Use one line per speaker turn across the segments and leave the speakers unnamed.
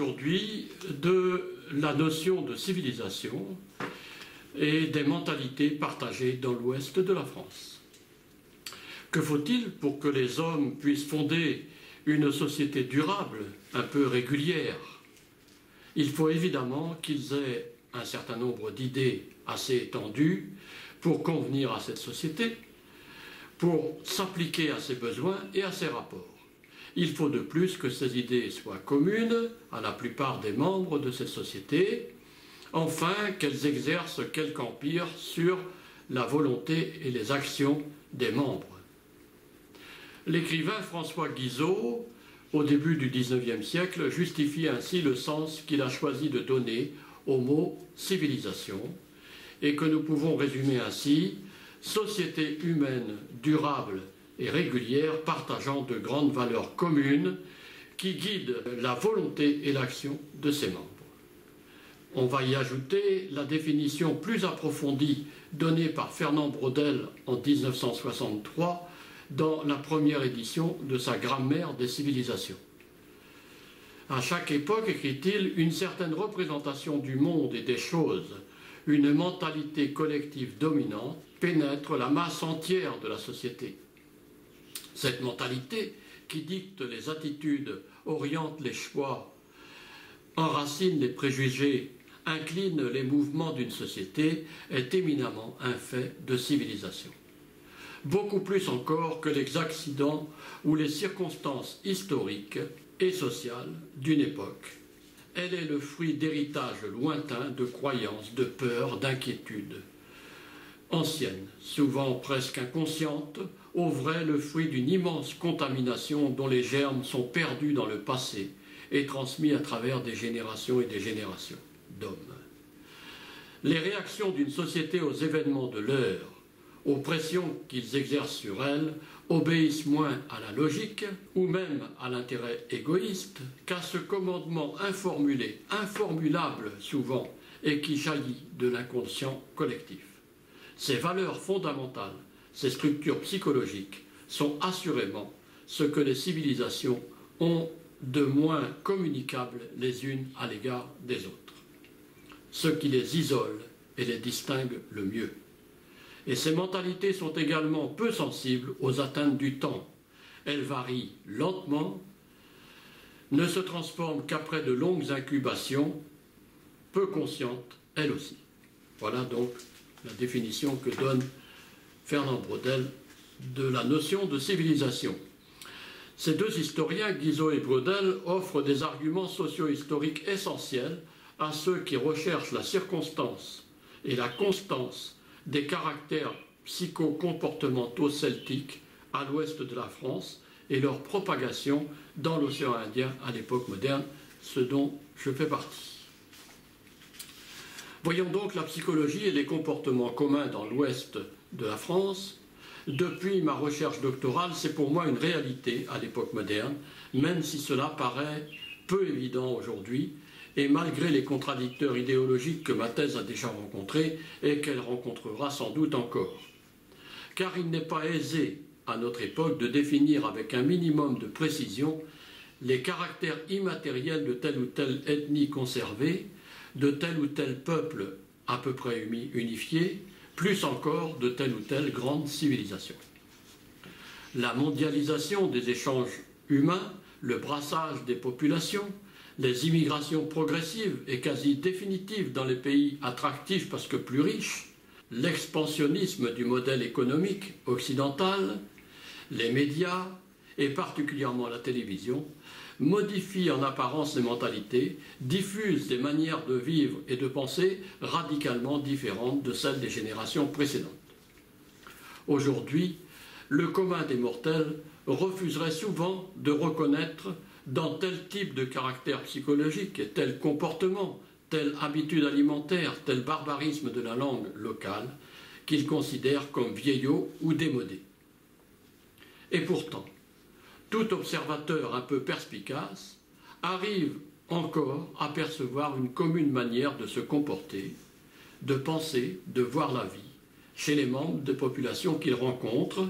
aujourd'hui de la notion de civilisation et des mentalités partagées dans l'ouest de la France. Que faut-il pour que les hommes puissent fonder une société durable, un peu régulière? Il faut évidemment qu'ils aient un certain nombre d'idées assez étendues pour convenir à cette société, pour s'appliquer à ses besoins et à ses rapports. Il faut de plus que ces idées soient communes à la plupart des membres de cette société, enfin qu'elles exercent quelque empire sur la volonté et les actions des membres. L'écrivain François Guizot, au début du XIXe siècle, justifie ainsi le sens qu'il a choisi de donner au mot « civilisation » et que nous pouvons résumer ainsi « société humaine durable et régulière partageant de grandes valeurs communes qui guident la volonté et l'action de ses membres ». On va y ajouter la définition plus approfondie donnée par Fernand Braudel en 1963 dans la première édition de sa Grammaire des civilisations. À chaque époque, écrit-il, une certaine représentation du monde et des choses, une mentalité collective dominante, pénètre la masse entière de la société. Cette mentalité, qui dicte les attitudes, oriente les choix, enracine les préjugés, incline les mouvements d'une société, est éminemment un fait de civilisation. Beaucoup plus encore que les accidents ou les circonstances historiques et sociales d'une époque. Elle est le fruit d'héritages lointains, de croyances, de peurs, d'inquiétudes. Anciennes, souvent presque inconscientes, au vrai le fruit d'une immense contamination dont les germes sont perdus dans le passé et transmis à travers des générations et des générations d'hommes. Les réactions d'une société aux événements de l'heure, aux pressions qu'ils exercent sur elle, obéissent moins à la logique ou même à l'intérêt égoïste qu'à ce commandement informulé, informulable souvent, et qui jaillit de l'inconscient collectif. Ces valeurs fondamentales, ces structures psychologiques sont assurément ce que les civilisations ont de moins communicables les unes à l'égard des autres, ce qui les isole et les distingue le mieux. Et ces mentalités sont également peu sensibles aux atteintes du temps. Elles varient lentement, ne se transforment qu'après de longues incubations, peu conscientes, elles aussi. Voilà donc la définition que donne Fernand Braudel de la notion de civilisation. Ces deux historiens, Guizot et Braudel, offrent des arguments socio-historiques essentiels à ceux qui recherchent la circonstance et la constance des caractères psycho-comportementaux celtiques à l'ouest de la France et leur propagation dans l'océan Indien à l'époque moderne, ce dont je fais partie. Voyons donc la psychologie et les comportements communs dans l'ouest de la France. Depuis ma recherche doctorale, c'est pour moi une réalité à l'époque moderne, même si cela paraît peu évident aujourd'hui, et malgré les contradicteurs idéologiques que ma thèse a déjà rencontrés et qu'elle rencontrera sans doute encore. Car il n'est pas aisé, à notre époque, de définir avec un minimum de précision les caractères immatériels de telle ou telle ethnie conservée, de tel ou tel peuple à peu près unifié, plus encore de telle ou telle grande civilisation. La mondialisation des échanges humains, le brassage des populations, les immigrations progressives et quasi définitives dans les pays attractifs parce que plus riches, l'expansionnisme du modèle économique occidental, les médias et particulièrement la télévision modifient en apparence les mentalités, diffusent des manières de vivre et de penser radicalement différentes de celles des générations précédentes. Aujourd'hui, le commun des mortels refuserait souvent de reconnaître dans tel type de caractère psychologique, tel comportement, telle habitude alimentaire, tel barbarisme de la langue locale, qu'il considère comme vieillot ou démodé. Et pourtant, tout observateur un peu perspicace arrive encore à percevoir une commune manière de se comporter, de penser, de voir la vie, chez les membres de populations qu'il rencontre,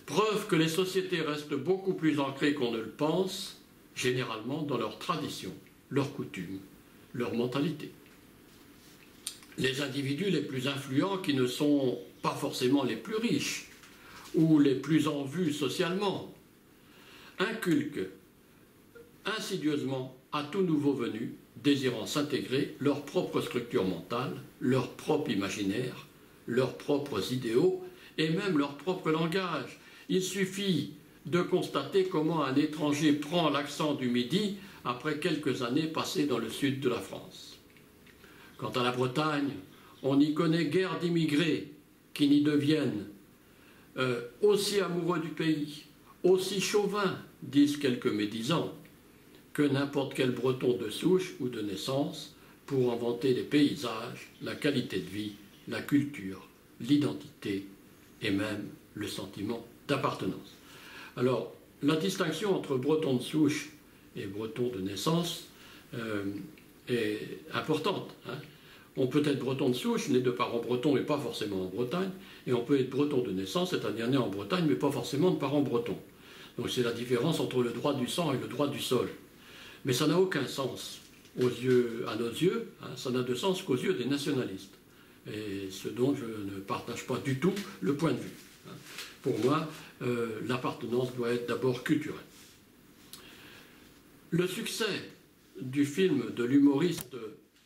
preuve que les sociétés restent beaucoup plus ancrées qu'on ne le pense, généralement dans leur tradition, leurs coutumes, leur mentalité. Les individus les plus influents, qui ne sont pas forcément les plus riches ou les plus en vue socialement, inculquent insidieusement à tout nouveau venu, désirant s'intégrer, leur propre structure mentale, leur propre imaginaire, leurs propres idéaux et même leur propre langage. Il suffit de constater comment un étranger prend l'accent du Midi après quelques années passées dans le sud de la France. Quant à la Bretagne, on n'y connaît guère d'immigrés qui n'y deviennent aussi amoureux du pays, aussi chauvins, disent quelques médisants, que n'importe quel breton de souche ou de naissance pour inventer les paysages, la qualité de vie, la culture, l'identité et même le sentiment d'appartenance. Alors, la distinction entre breton de souche et breton de naissance est importante. On peut être breton de souche, né de parents bretons et pas forcément en Bretagne, et on peut être breton de naissance, c'est-à-dire né en Bretagne, mais pas forcément de parents bretons. Donc c'est la différence entre le droit du sang et le droit du sol. Mais ça n'a aucun sens à nos yeux, ça n'a de sens qu'aux yeux des nationalistes. Et ce dont je ne partage pas du tout le point de vue. Pour moi, l'appartenance doit être d'abord culturelle. Le succès du film de l'humoriste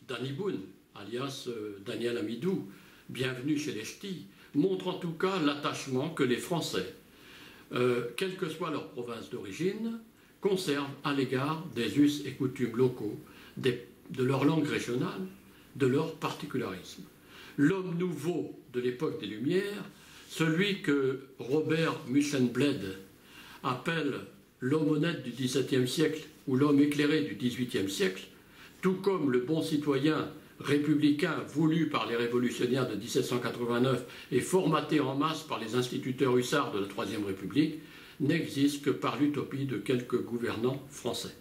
Danny Boone, alias Daniel Amidou, Bienvenue chez les Ch'tis, montre en tout cas l'attachement que les Français, quelle que soit leur province d'origine, conservent à l'égard des us et coutumes locaux, de leur langue régionale, de leur particularisme. L'homme nouveau de l'époque des Lumières, celui que Robert Muchenblade appelle l'homme honnête du XVIIe siècle ou l'homme éclairé du XVIIIe siècle, tout comme le bon citoyen républicain voulu par les révolutionnaires de 1789 et formaté en masse par les instituteurs hussards de la Troisième République, n'existe que par l'utopie de quelques gouvernants français.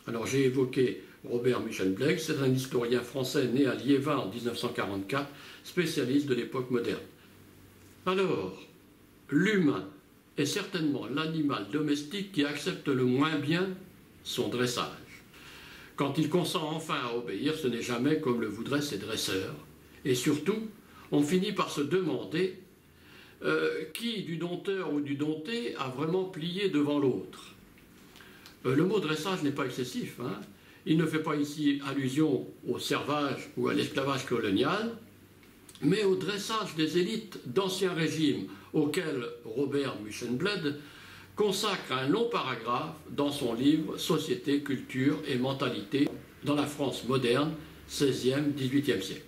Alors j'ai évoqué Robert Muchenblade, c'est un historien français né à Liévin en 1944, spécialiste de l'époque moderne. Alors, l'humain est certainement l'animal domestique qui accepte le moins bien son dressage. Quand il consent enfin à obéir, ce n'est jamais comme le voudraient ses dresseurs. Et surtout, on finit par se demander qui du dompteur ou du dompté a vraiment plié devant l'autre. Le mot dressage n'est pas excessif. Il ne fait pas ici allusion au servage ou à l'esclavage colonial, mais au dressage des élites d'Ancien Régime, auquel Robert Muchenblade consacre un long paragraphe dans son livre « Société, culture et mentalité dans la France moderne, 16e, 18e siècle ».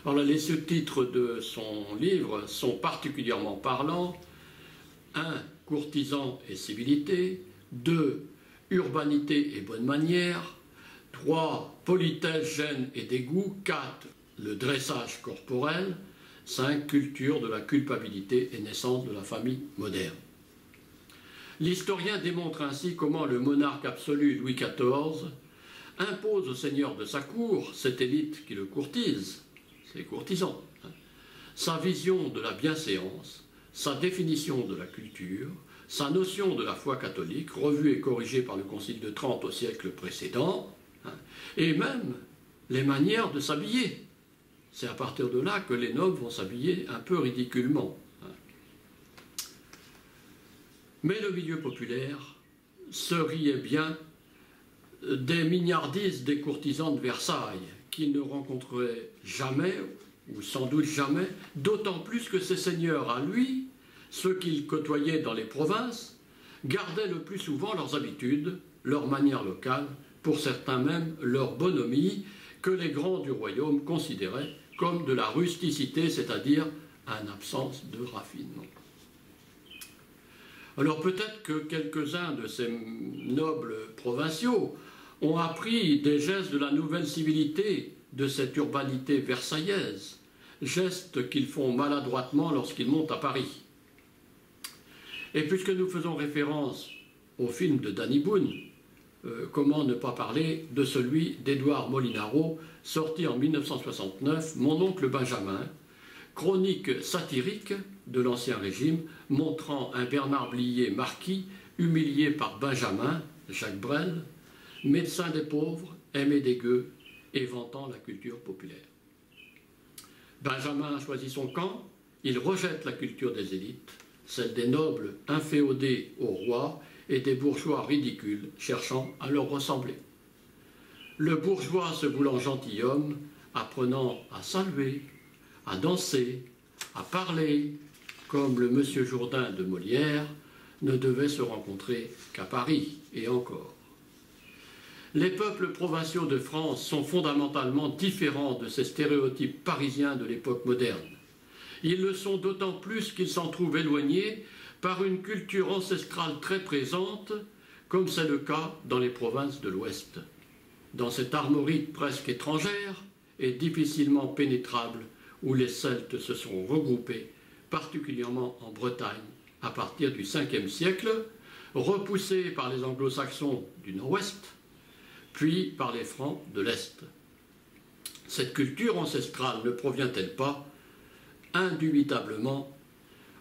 Alors les sous-titres de son livre sont particulièrement parlants. 1. Courtisans et civilité. 2. Urbanité et bonne manière. 3. Politesse, gêne et dégoût. 4. Le dressage corporel. 5. Culture de la culpabilité et naissance de la famille moderne. L'historien démontre ainsi comment le monarque absolu Louis XIV impose au seigneur de sa cour, cette élite qui le courtise, ses courtisans, sa vision de la bienséance, sa définition de la culture, sa notion de la foi catholique, revue et corrigée par le Concile de Trente au siècle précédent, et même les manières de s'habiller. C'est à partir de là que les nobles vont s'habiller un peu ridiculement. Mais le milieu populaire se riait bien des mignardises des courtisans de Versailles, qu'il ne rencontrait jamais, ou sans doute jamais, d'autant plus que ses seigneurs à lui, ceux qu'il côtoyait dans les provinces, gardaient le plus souvent leurs habitudes, leurs manières locales, pour certains même leur bonhomie, que les grands du royaume considéraient comme de la rusticité, c'est-à-dire une absence de raffinement. Alors peut-être que quelques-uns de ces nobles provinciaux ont appris des gestes de la nouvelle civilité, de cette urbanité versaillaise, gestes qu'ils font maladroitement lorsqu'ils montent à Paris. Et puisque nous faisons référence au film de Danny Boone, comment ne pas parler de celui d'Édouard Molinaro, sorti en 1969, Mon oncle Benjamin, chronique satirique de l'Ancien Régime, montrant un Bernard Blier marquis, humilié par Benjamin, Jacques Brel, médecin des pauvres, aimé des gueux et vantant la culture populaire. Benjamin a choisi son camp, il rejette la culture des élites, celle des nobles inféodés au roi et des bourgeois ridicules cherchant à leur ressembler. Le bourgeois se voulant gentilhomme, apprenant à saluer, à danser, à parler, comme le monsieur Jourdain de Molière, ne devait se rencontrer qu'à Paris, et encore. Les peuples provinciaux de France sont fondamentalement différents de ces stéréotypes parisiens de l'époque moderne. Ils le sont d'autant plus qu'ils s'en trouvent éloignés par une culture ancestrale très présente, comme c'est le cas dans les provinces de l'Ouest. Dans cette armorique presque étrangère et difficilement pénétrable où les Celtes se sont regroupés, particulièrement en Bretagne, à partir du 5e siècle, repoussés par les anglo-saxons du nord-ouest, puis par les Francs de l'Est. Cette culture ancestrale ne provient-elle pas, indubitablement,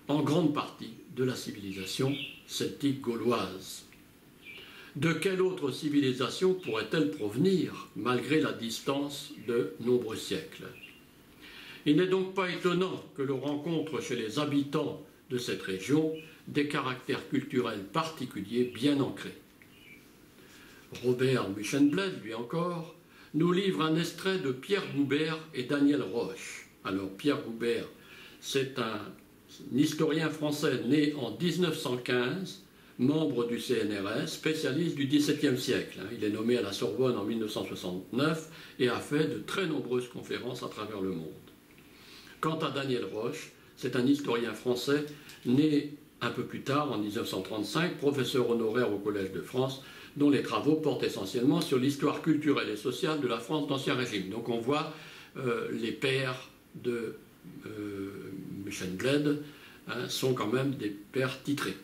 en grande partie de la civilisation celtique gauloise? De quelle autre civilisation pourrait-elle provenir, malgré la distance de nombreux siècles? Il n'est donc pas étonnant que l'on rencontre chez les habitants de cette région des caractères culturels particuliers bien ancrés. Robert Muchenbled, lui encore, nous livre un extrait de Pierre Goubert et Daniel Roche. Alors Pierre Goubert, c'est un historien français né en 1915, membre du CNRS, spécialiste du XVIIe siècle. Il est nommé à la Sorbonne en 1969 et a fait de très nombreuses conférences à travers le monde. Quant à Daniel Roche, c'est un historien français né un peu plus tard, en 1935, professeur honoraire au Collège de France, dont les travaux portent essentiellement sur l'histoire culturelle et sociale de la France d'Ancien Régime. Donc on voit les pères de Muchenbled sont quand même des pères titrés.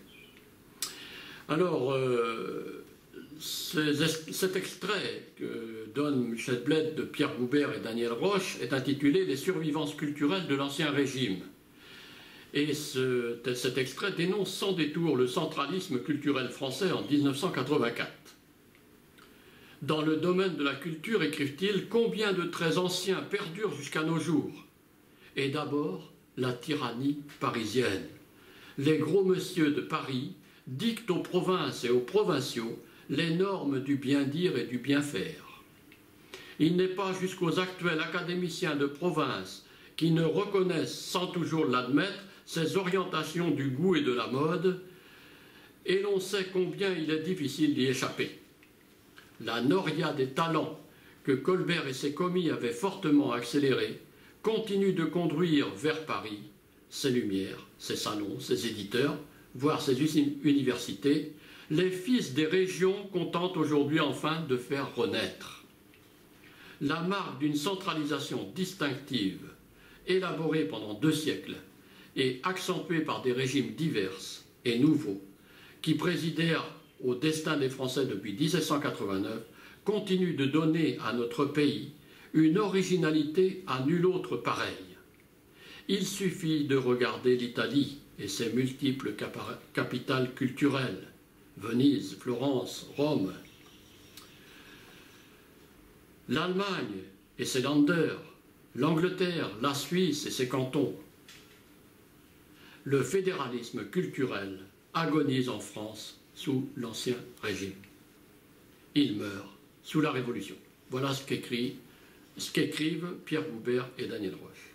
Alors, cet extrait que donne Muchenbled de Pierre Goubert et Daniel Roche est intitulé « Les survivances culturelles de l'Ancien Régime ». Et cet extrait dénonce sans détour le centralisme culturel français en 1984. Dans le domaine de la culture, écrivent-ils, combien de traits anciens perdurent jusqu'à nos jours? Et d'abord, la tyrannie parisienne. Les gros messieurs de Paris dictent aux provinces et aux provinciaux les normes du bien dire et du bien faire. Il n'est pas jusqu'aux actuels académiciens de province qui ne reconnaissent, sans toujours l'admettre, ces orientations du goût et de la mode, et l'on sait combien il est difficile d'y échapper. La noria des talents que Colbert et ses commis avaient fortement accélérée continue de conduire vers Paris ses lumières, ses salons, ses éditeurs, voire ses universités, les fils des régions contentent aujourd'hui enfin de faire renaître. La marque d'une centralisation distinctive, élaborée pendant 2 siècles, et accentuée par des régimes divers et nouveaux, qui présidèrent au destin des Français depuis 1789, continue de donner à notre pays une originalité à nulle autre pareille. Il suffit de regarder l'Italie et ses multiples capitales culturelles, Venise, Florence, Rome, l'Allemagne et ses Länder, l'Angleterre, la Suisse et ses cantons. Le fédéralisme culturel agonise en France sous l'Ancien Régime. Il meurt sous la Révolution. Voilà ce qu'écrivent Pierre Goubert et Daniel Roche.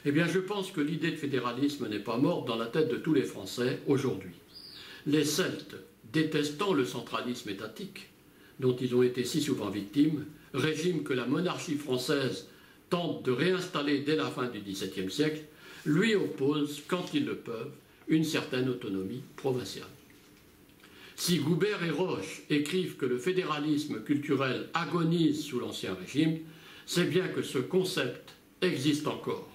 Eh bien, je pense que l'idée de fédéralisme n'est pas morte dans la tête de tous les Français aujourd'hui. Les Celtes, détestant le centralisme étatique, dont ils ont été si souvent victimes, régime que la monarchie française tente de réinstaller dès la fin du XVIIe siècle, lui opposent, quand ils le peuvent, une certaine autonomie provinciale. Si Goubert et Roche écrivent que le fédéralisme culturel agonise sous l'Ancien Régime, c'est bien que ce concept existe encore.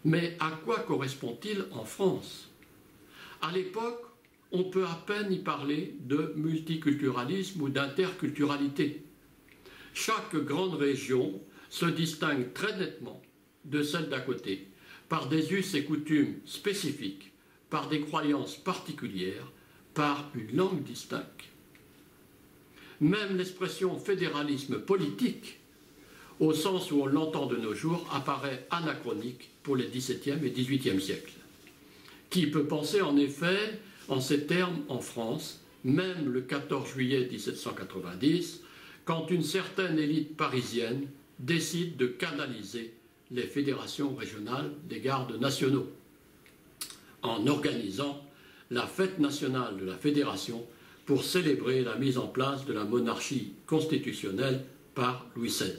Mais à quoi correspond-il en France? À l'époque, on peut à peine y parler de multiculturalisme ou d'interculturalité. Chaque grande région se distingue très nettement de celle d'à côté, par des us et coutumes spécifiques, par des croyances particulières, par une langue distincte. Même l'expression fédéralisme politique, au sens où on l'entend de nos jours, apparaît anachronique pour les XVIIe et XVIIIe siècles. Qui peut penser en effet en ces termes en France, même le 14 juillet 1790, quand une certaine élite parisienne décide de canaliser les fédérations régionales des gardes nationaux, en organisant la fête nationale de la fédération pour célébrer la mise en place de la monarchie constitutionnelle par Louis XVI.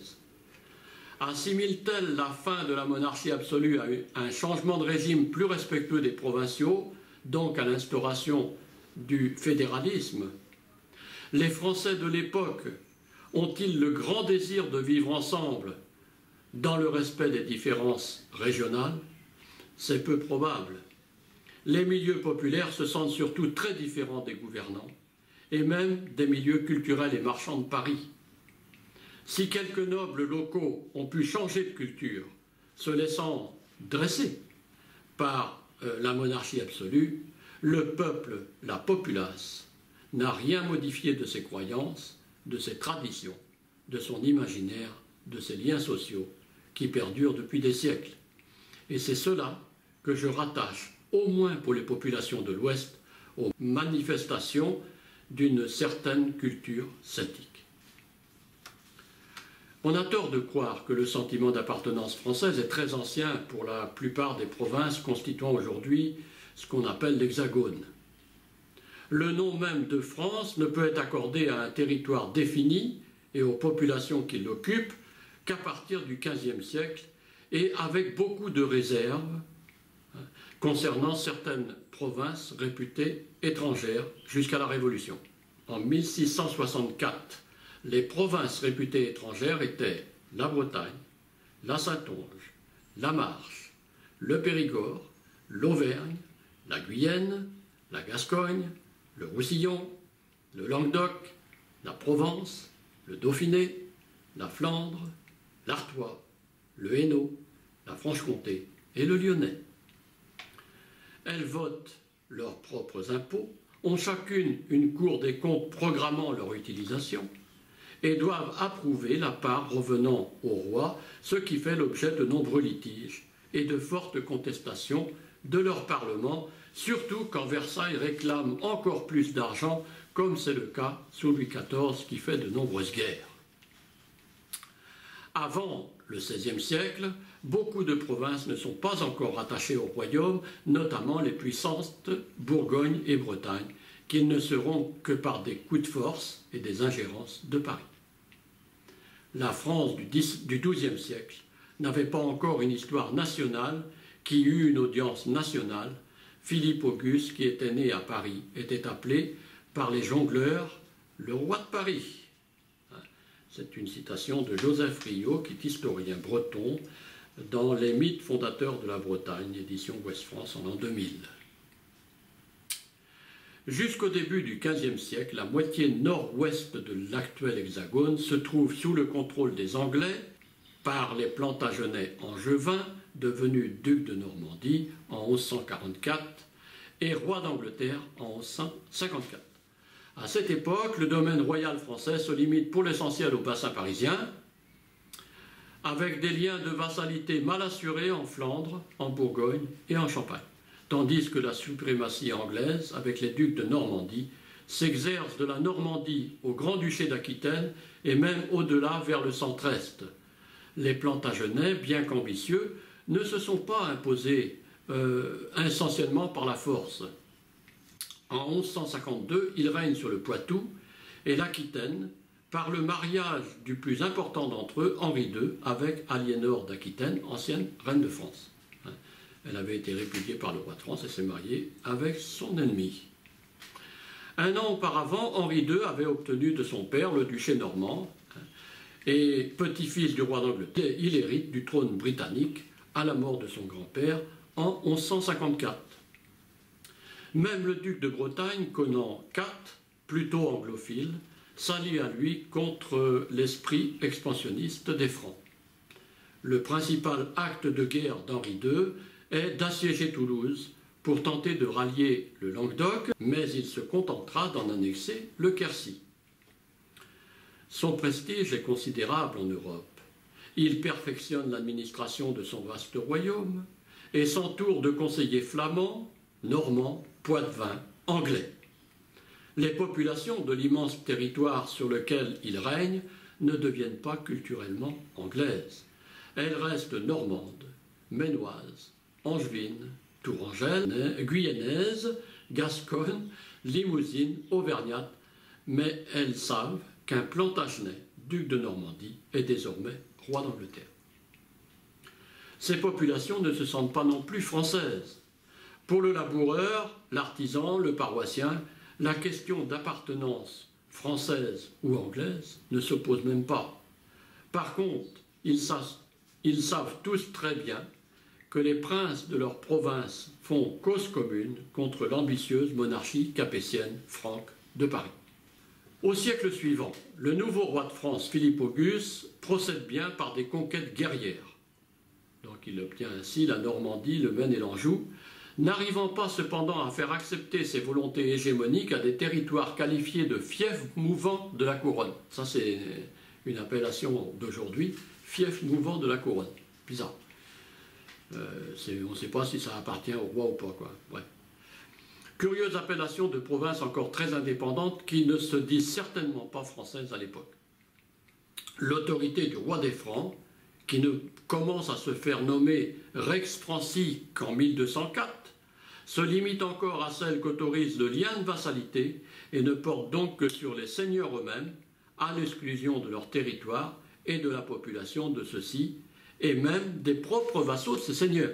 Assimile-t-elle la fin de la monarchie absolue à un changement de régime plus respectueux des provinciaux, donc à l'instauration du fédéralisme? Les Français de l'époque ont-ils le grand désir de vivre ensemble dans le respect des différences régionales? C'est peu probable. Les milieux populaires se sentent surtout très différents des gouvernants, et même des milieux culturels et marchands de Paris. Si quelques nobles locaux ont pu changer de culture, se laissant dresser par la monarchie absolue, le peuple, la populace, n'a rien modifié de ses croyances, de ses traditions, de son imaginaire, de ses liens sociaux qui perdurent depuis des siècles. Et c'est cela que je rattache, au moins pour les populations de l'Ouest, aux manifestations d'une certaine culture celtique. On a tort de croire que le sentiment d'appartenance française est très ancien pour la plupart des provinces constituant aujourd'hui ce qu'on appelle l'Hexagone. Le nom même de France ne peut être accordé à un territoire défini et aux populations qui l'occupent qu'à partir du XVe siècle et avec beaucoup de réserves concernant certaines provinces réputées étrangères jusqu'à la Révolution. En 1664, les provinces réputées étrangères étaient la Bretagne, la Saintonge, la Marche, le Périgord, l'Auvergne, la Guyenne, la Gascogne, le Roussillon, le Languedoc, la Provence, le Dauphiné, la Flandre, l'Artois, le Hainaut, la Franche-Comté et le Lyonnais. Elles votent leurs propres impôts, ont chacune une cour des comptes programmant leur utilisation et doivent approuver la part revenant au roi, ce qui fait l'objet de nombreux litiges et de fortes contestations de leur Parlement, surtout quand Versailles réclame encore plus d'argent, comme c'est le cas sous Louis XIV qui fait de nombreuses guerres. Avant le XVIe siècle, beaucoup de provinces ne sont pas encore rattachées au royaume, notamment les puissantes Bourgogne et Bretagne, qui ne seront que par des coups de force et des ingérences de Paris. La France du XIIe siècle n'avait pas encore une histoire nationale qui eut une audience nationale. Philippe Auguste, qui était né à Paris, était appelé par les jongleurs le roi de Paris. C'est une citation de Joseph Riault, qui est historien breton, dans Les mythes fondateurs de la Bretagne, édition Ouest France en l'an 2000. Jusqu'au début du XVe siècle, la moitié nord-ouest de l'actuel Hexagone se trouve sous le contrôle des Anglais par les Plantagenets angevins, devenus ducs de Normandie en 1144 et rois d'Angleterre en 1154. À cette époque, le domaine royal français se limite pour l'essentiel au bassin parisien, avec des liens de vassalité mal assurés en Flandre, en Bourgogne et en Champagne, tandis que la suprématie anglaise, avec les ducs de Normandie, s'exerce de la Normandie au Grand-Duché d'Aquitaine et même au-delà vers le centre-est. Les Plantagenets, bien qu'ambitieux, ne se sont pas imposés essentiellement par la force. En 1152, ils règnent sur le Poitou et l'Aquitaine par le mariage du plus important d'entre eux, Henri II, avec Aliénor d'Aquitaine, ancienne reine de France. Elle avait été répudiée par le roi de France et s'est mariée avec son ennemi. Un an auparavant, Henri II avait obtenu de son père le duché normand et petit-fils du roi d'Angleterre, il hérite du trône britannique à la mort de son grand-père en 1154. Même le duc de Bretagne, Conan IV, plutôt anglophile, s'allie à lui contre l'esprit expansionniste des Francs. Le principal acte de guerre d'Henri II est d'assiéger Toulouse pour tenter de rallier le Languedoc, mais il se contentera d'en annexer le Quercy. Son prestige est considérable en Europe. Il perfectionne l'administration de son vaste royaume et s'entoure de conseillers flamands, normands, poitevins, anglais. Les populations de l'immense territoire sur lequel il règne ne deviennent pas culturellement anglaises. Elles restent normandes, mainoises, angevines, tourangelles, guyanaises, gasconnes, limousines, auvergnates, mais elles savent qu'un Plantagenet, duc de Normandie, est désormais roi d'Angleterre. Ces populations ne se sentent pas non plus françaises. Pour le laboureur, l'artisan, le paroissien, la question d'appartenance française ou anglaise ne se pose même pas. Par contre, ils savent tous très bien que les princes de leur province font cause commune contre l'ambitieuse monarchie capétienne franque de Paris. Au siècle suivant, le nouveau roi de France, Philippe Auguste, procède bien par des conquêtes guerrières. Donc il obtient ainsi la Normandie, le Maine et l'Anjou, n'arrivant pas cependant à faire accepter ses volontés hégémoniques à des territoires qualifiés de fiefs mouvants de la couronne. Ça c'est une appellation d'aujourd'hui, fief mouvant de la couronne. Bizarre. On ne sait pas si ça appartient au roi ou pas, quoi. Ouais. Curieuse appellation de province encore très indépendante qui ne se dit certainement pas française à l'époque. L'autorité du roi des Francs, qui ne commence à se faire nommer Rex Franci qu'en 1204, se limite encore à celle qu'autorise le lien de vassalité et ne porte donc que sur les seigneurs eux-mêmes, à l'exclusion de leur territoire et de la population de ceux-ci, et même des propres vassaux de ces seigneurs.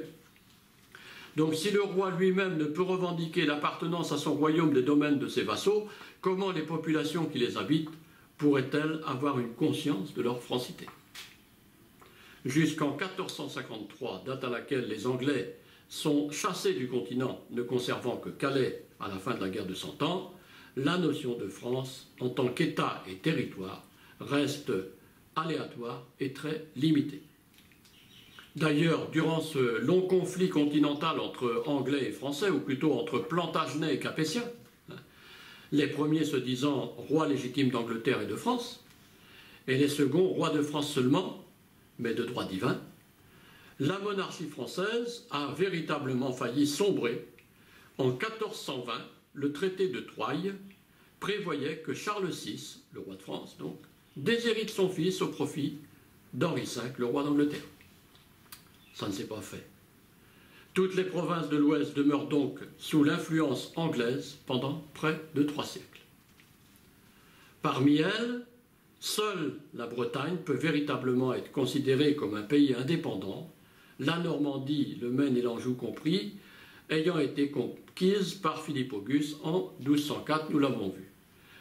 Donc si le roi lui-même ne peut revendiquer l'appartenance à son royaume des domaines de ses vassaux, comment les populations qui les habitent pourraient-elles avoir une conscience de leur francité? Jusqu'en 1453, date à laquelle les Anglais sont chassés du continent, ne conservant que Calais à la fin de la guerre de Cent Ans, la notion de France en tant qu'État et territoire reste aléatoire et très limitée. D'ailleurs, durant ce long conflit continental entre Anglais et Français, ou plutôt entre Plantagenets et Capétiens, les premiers se disant rois légitimes d'Angleterre et de France, et les seconds rois de France seulement, mais de droit divin, la monarchie française a véritablement failli sombrer. En 1420, le traité de Troyes prévoyait que Charles VI, le roi de France donc, déshérite son fils au profit d'Henri V, le roi d'Angleterre. Ça ne s'est pas fait. Toutes les provinces de l'Ouest demeurent donc sous l'influence anglaise pendant près de 3 siècles. Parmi elles, seule la Bretagne peut véritablement être considérée comme un pays indépendant, la Normandie, le Maine et l'Anjou compris, ayant été conquise par Philippe Auguste en 1204, nous l'avons vu.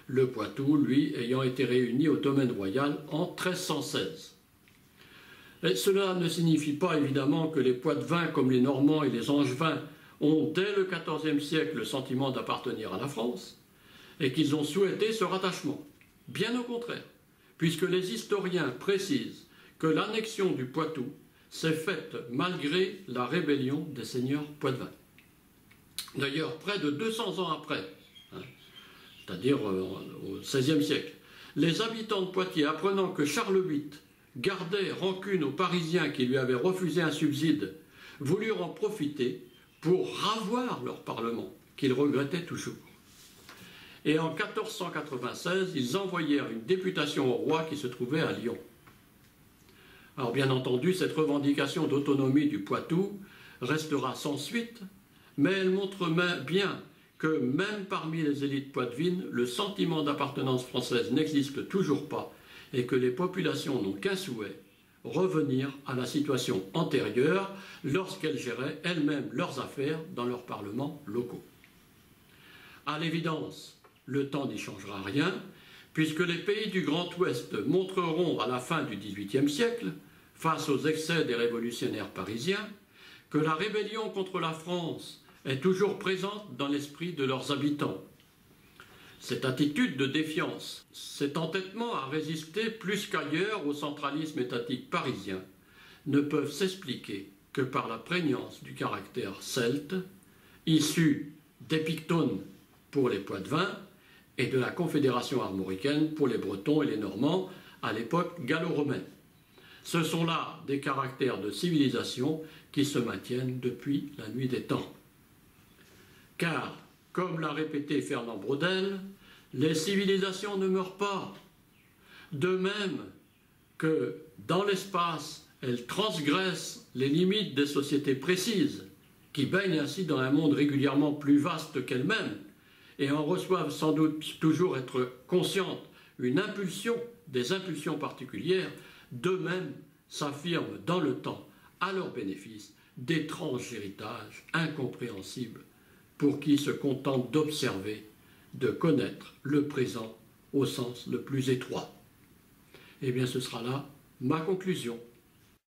Le Poitou, lui, ayant été réuni au domaine royal en 1316. Et cela ne signifie pas évidemment que les Poitevins, comme les Normands et les Angevins, ont dès le XIVe siècle le sentiment d'appartenir à la France et qu'ils ont souhaité ce rattachement. Bien au contraire, puisque les historiens précisent que l'annexion du Poitou s'est faite malgré la rébellion des seigneurs poitevins. D'ailleurs, près de 200 ans après, c'est-à-dire au XVIe siècle, les habitants de Poitiers, apprenant que Charles VIII gardait rancune aux Parisiens qui lui avaient refusé un subside, voulurent en profiter pour ravoir leur parlement, qu'ils regrettaient toujours. Et en 1496, ils envoyèrent une députation au roi qui se trouvait à Lyon. Alors bien entendu, cette revendication d'autonomie du Poitou restera sans suite, mais elle montre bien que même parmi les élites poitevines, le sentiment d'appartenance française n'existe toujours pas et que les populations n'ont qu'un souhait, revenir à la situation antérieure lorsqu'elles géraient elles-mêmes leurs affaires dans leurs parlements locaux. À l'évidence, le temps n'y changera rien, puisque les pays du Grand Ouest montreront à la fin du XVIIIe siècle, face aux excès des révolutionnaires parisiens, que la rébellion contre la France est toujours présente dans l'esprit de leurs habitants. Cette attitude de défiance, cet entêtement à résister plus qu'ailleurs au centralisme étatique parisien, ne peuvent s'expliquer que par la prégnance du caractère celte, issu d'Épictone pour les Poitevins et de la Confédération armoricaine pour les Bretons et les Normands à l'époque gallo-romaine. Ce sont là des caractères de civilisation qui se maintiennent depuis la nuit des temps. Car, comme l'a répété Fernand Braudel, les civilisations ne meurent pas. De même que dans l'espace, elles transgressent les limites des sociétés précises, qui baignent ainsi dans un monde régulièrement plus vaste qu'elles-mêmes, et en reçoivent sans doute toujours être conscientes des impulsions particulières, d'eux-mêmes s'affirment dans le temps, à leur bénéfice, d'étranges héritages incompréhensibles pour qui se contentent d'observer, de connaître le présent au sens le plus étroit. Eh bien, ce sera là ma conclusion.